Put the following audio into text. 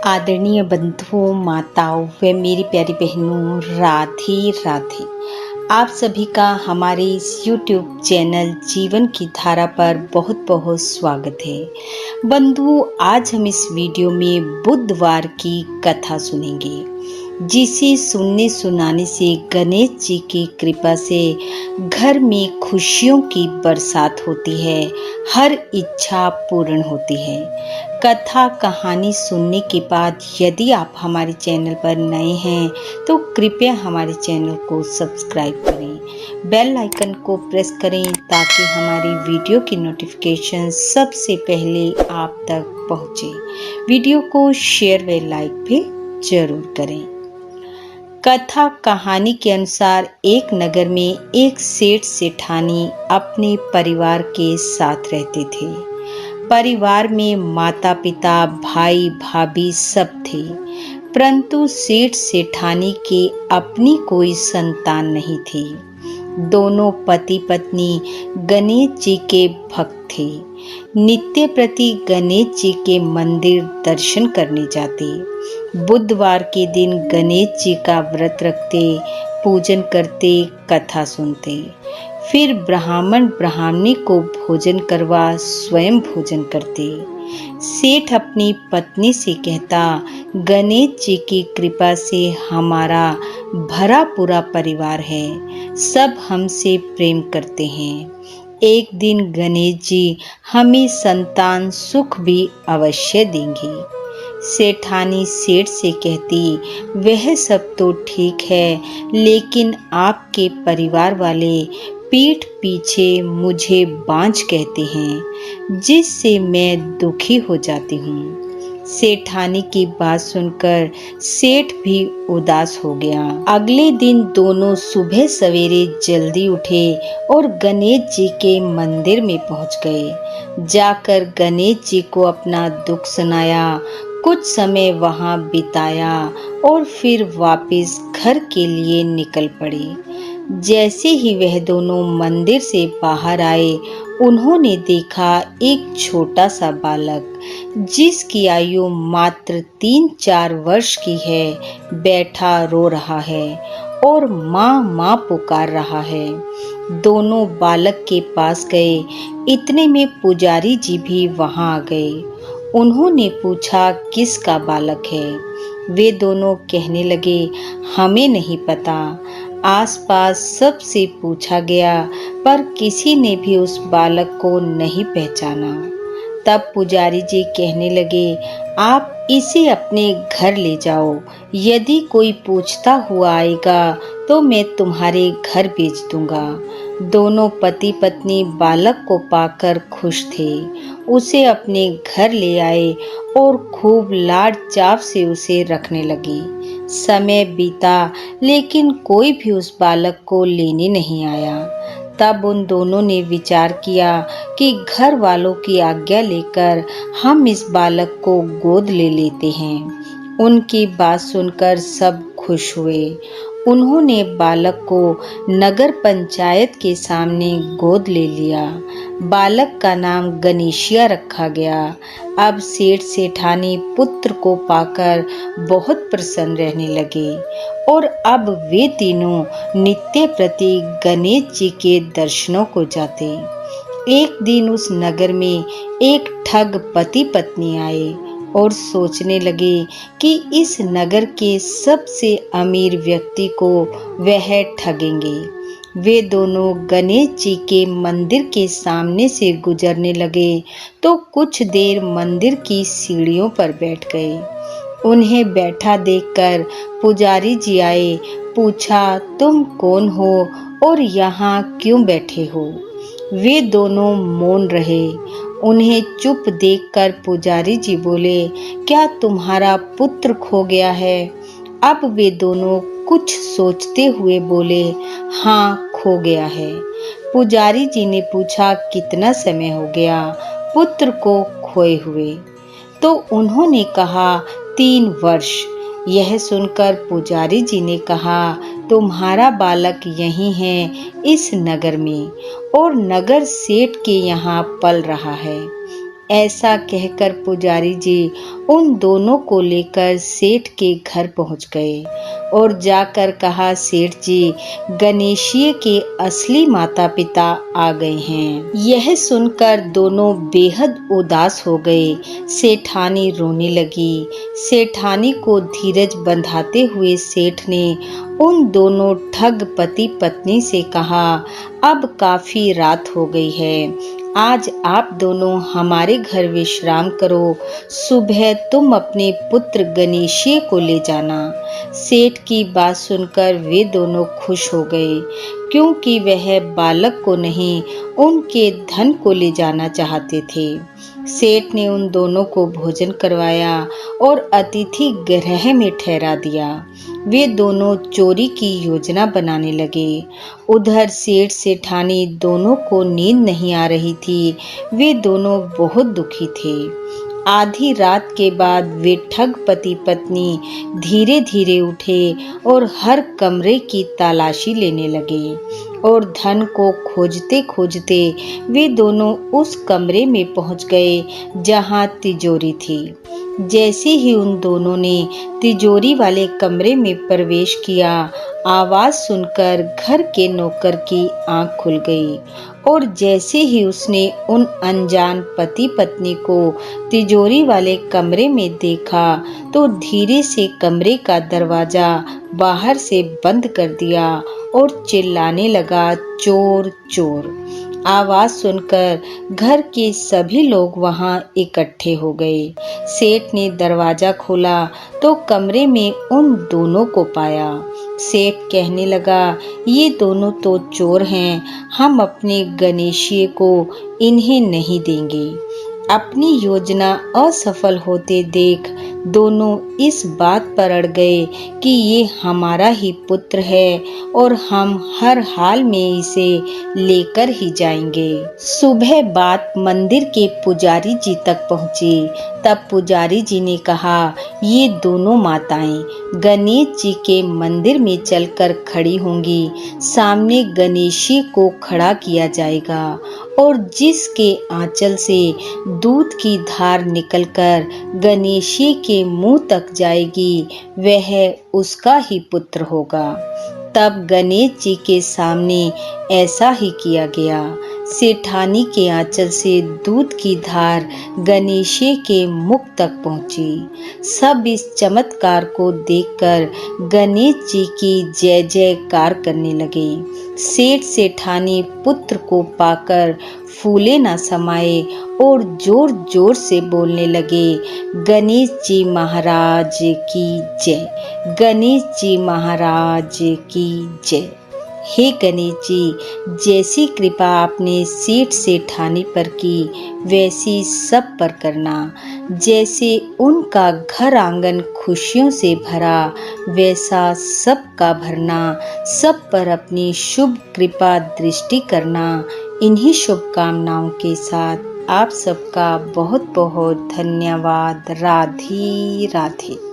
आदरणीय बंधुओं, माताओं व मेरी प्यारी बहनों, राधे राधे। आप सभी का हमारे इस YouTube चैनल जीवन की धारा पर बहुत बहुत स्वागत है। बंधुओं, आज हम इस वीडियो में बुधवार की कथा सुनेंगे, जिसे सुनने सुनाने से गणेश जी की कृपा से घर में खुशियों की बरसात होती है, हर इच्छा पूर्ण होती है। कथा कहानी सुनने के बाद यदि आप हमारे चैनल पर नए हैं तो कृपया हमारे चैनल को सब्सक्राइब करें, बेल आइकन को प्रेस करें ताकि हमारी वीडियो की नोटिफिकेशन सबसे पहले आप तक पहुंचे। वीडियो को शेयर व लाइक भी जरूर करें। कथा कहानी के अनुसार एक नगर में एक सेठ सेठानी अपने परिवार के साथ रहते थे। परिवार में माता पिता भाई भाभी सब थे, परंतु सेठ सेठानी के अपनी कोई संतान नहीं थी। दोनों पति पत्नी गणेश जी के भक्त थे। नित्य प्रति गणेश जी के मंदिर दर्शन करने जाते। बुधवार के दिन गणेश जी का व्रत रखते, पूजन करते, कथा सुनते। फिर ब्राह्मण ब्राह्मणी को भोजन करवा स्वयं भोजन करते। सेठ अपनी पत्नी से कहता, गणेश जी की कृपा से हमारा भरा पूरा परिवार है, सब हमसे प्रेम करते हैं। एक दिन गणेश जी हमें संतान सुख भी अवश्य देंगे। सेठानी सेठ से कहती, वह सब तो ठीक है, लेकिन आपके परिवार वाले पीठ पीछे मुझे बांझ कहते हैं, जिससे मैं दुखी हो जाती हूँ। सेठानी की बात सुनकर सेठ भी उदास हो गया। अगले दिन दोनों सुबह सवेरे जल्दी उठे और गणेश जी के मंदिर में पहुंच गए। जाकर गणेश जी को अपना दुख सुनाया, कुछ समय वहां बिताया और फिर वापस घर के लिए निकल पड़े। जैसे ही वह दोनों मंदिर से बाहर आए, उन्होंने देखा एक छोटा सा बालक, जिसकी आयु मात्र 3-4 वर्ष की है, बैठा रो रहा है और माँ माँ पुकार रहा है। दोनों बालक के पास गए। इतने में पुजारी जी भी वहां आ गए। उन्होंने पूछा, किसका बालक है? वे दोनों कहने लगे, हमें नहीं पता। आसपास सबसे पूछा गया, पर किसी ने भी उस बालक को नहीं पहचाना। तब पुजारी जी कहने लगे, आप इसे अपने घर ले जाओ, यदि कोई पूछता हुआ आएगा तो मैं तुम्हारे घर भेज दूंगा। दोनों पति पत्नी बालक को पाकर खुश थे। उसे अपने घर ले आए और खूब लाड चाव से उसे रखने लगे। समय बीता, लेकिन कोई भी उस बालक को लेने नहीं आया। तब उन दोनों ने विचार किया कि घर वालों की आज्ञा लेकर हम इस बालक को गोद ले लेते हैं। उनकी बात सुनकर सब खुश हुए। उन्होंने बालक को नगर पंचायत के सामने गोद ले लिया। बालक का नाम गणेशिया रखा गया। अब सेठ सेठानी पुत्र को पाकर बहुत प्रसन्न रहने लगे और अब वे तीनों नित्य प्रति गणेश जी के दर्शनों को जाते। एक दिन उस नगर में एक ठग पति पत्नी आए और सोचने लगे कि इस नगर के सबसे अमीर व्यक्ति को वह ठगेंगे। वे दोनों गणेश जी के मंदिर के सामने से गुजरने लगे तो कुछ देर मंदिर की सीढ़ियों पर बैठ गए। उन्हें बैठा देखकर पुजारी जी आए। पूछा, तुम कौन हो और यहाँ क्यों बैठे हो? वे दोनों मौन रहे। उन्हें चुप देखकर पुजारी जी बोले, क्या तुम्हारा पुत्र खो गया है? अब वे दोनों कुछ सोचते हुए बोले, हाँ, खो गया है। पुजारी जी ने पूछा, कितना समय हो गया पुत्र को खोए हुए? तो उन्होंने कहा, 3 वर्ष। यह सुनकर पुजारी जी ने कहा, तुम्हारा बालक यही है इस नगर में और नगर सेठ के यहाँ पल रहा है। ऐसा कहकर पुजारी जी उन दोनों को लेकर सेठ के घर पहुंच गए और जाकर कहा, सेठ जी, गणेशिये के असली माता पिता आ गए हैं। यह सुनकर दोनों बेहद उदास हो गए। सेठानी रोने लगी। सेठानी को धीरज बंधाते हुए सेठ ने उन दोनों ठग पति पत्नी से कहा, अब काफी रात हो गई है, आज आप दोनों हमारे घर विश्राम करो, सुबह तुम अपने पुत्र गणेशिये को ले जाना। सेठ की बात सुनकर वे दोनों खुश हो गए, क्योंकि वह बालक को नहीं, उनके धन को ले जाना चाहते थे। सेठ ने उन दोनों को भोजन करवाया और अतिथि गृह में ठहरा दिया। वे दोनों चोरी की योजना बनाने लगे। उधर सेठ सेठानी दोनों को नींद नहीं आ रही थी। वे दोनों बहुत दुखी थे। आधी रात के बाद वे ठग पति पत्नी धीरे धीरे उठे और हर कमरे की तलाशी लेने लगे और धन को खोजते खोजते वे दोनों उस कमरे में पहुंच गए जहां तिजोरी थी। जैसे ही उन दोनों ने तिजोरी वाले कमरे में प्रवेश किया, आवाज सुनकर घर के नौकर की आंख खुल गई और जैसे ही उसने उन अनजान पति पत्नी को तिजोरी वाले कमरे में देखा तो धीरे से कमरे का दरवाजा बाहर से बंद कर दिया और चिल्लाने लगा, चोर चोर। आवाज सुनकर घर के सभी लोग वहां इकट्ठे हो गए। सेठ ने दरवाजा खोला तो कमरे में उन दोनों को पाया। सेठ कहने लगा, ये दोनों तो चोर हैं, हम अपने गणेशिये को इन्हें नहीं देंगे। अपनी योजना असफल होते देख दोनों इस बात पर अड़ गए कि ये हमारा ही पुत्र है और हम हर हाल में इसे लेकर ही जाएंगे। सुबह बात मंदिर के पुजारी जी तक पहुंची। तब पुजारी जी ने कहा, ये दोनों माताएं गणेश जी के मंदिर में चलकर खड़ी होंगी। सामने गणेशिये को खड़ा किया जाएगा और जिसके आंचल से दूध की धार निकलकर गणेशिये के मुंह तक जाएगी, वह उसका ही पुत्र होगा। तब गणेश जी के सामने ऐसा ही किया गया। सेठानी के आंचल से दूध की धार गणेशिये के मुख तक पहुंची। सब इस चमत्कार को देखकर गणेश जी की जय जयकार करने लगे। सेठ सेठानी पुत्र को पाकर फूले न समाये और जोर जोर से बोलने लगे, गणेश जी महाराज की जय, गणेश जी महाराज की जय। हे गणेश जी, जैसी कृपा आपने सेठ सेठानी पर की, वैसी सब पर करना। जैसे उनका घर आंगन खुशियों से भरा, वैसा सबका भरना। सब पर अपनी शुभ कृपा दृष्टि करना। इन्हीं शुभकामनाओं के साथ आप सबका बहुत बहुत धन्यवाद। राधे राधे।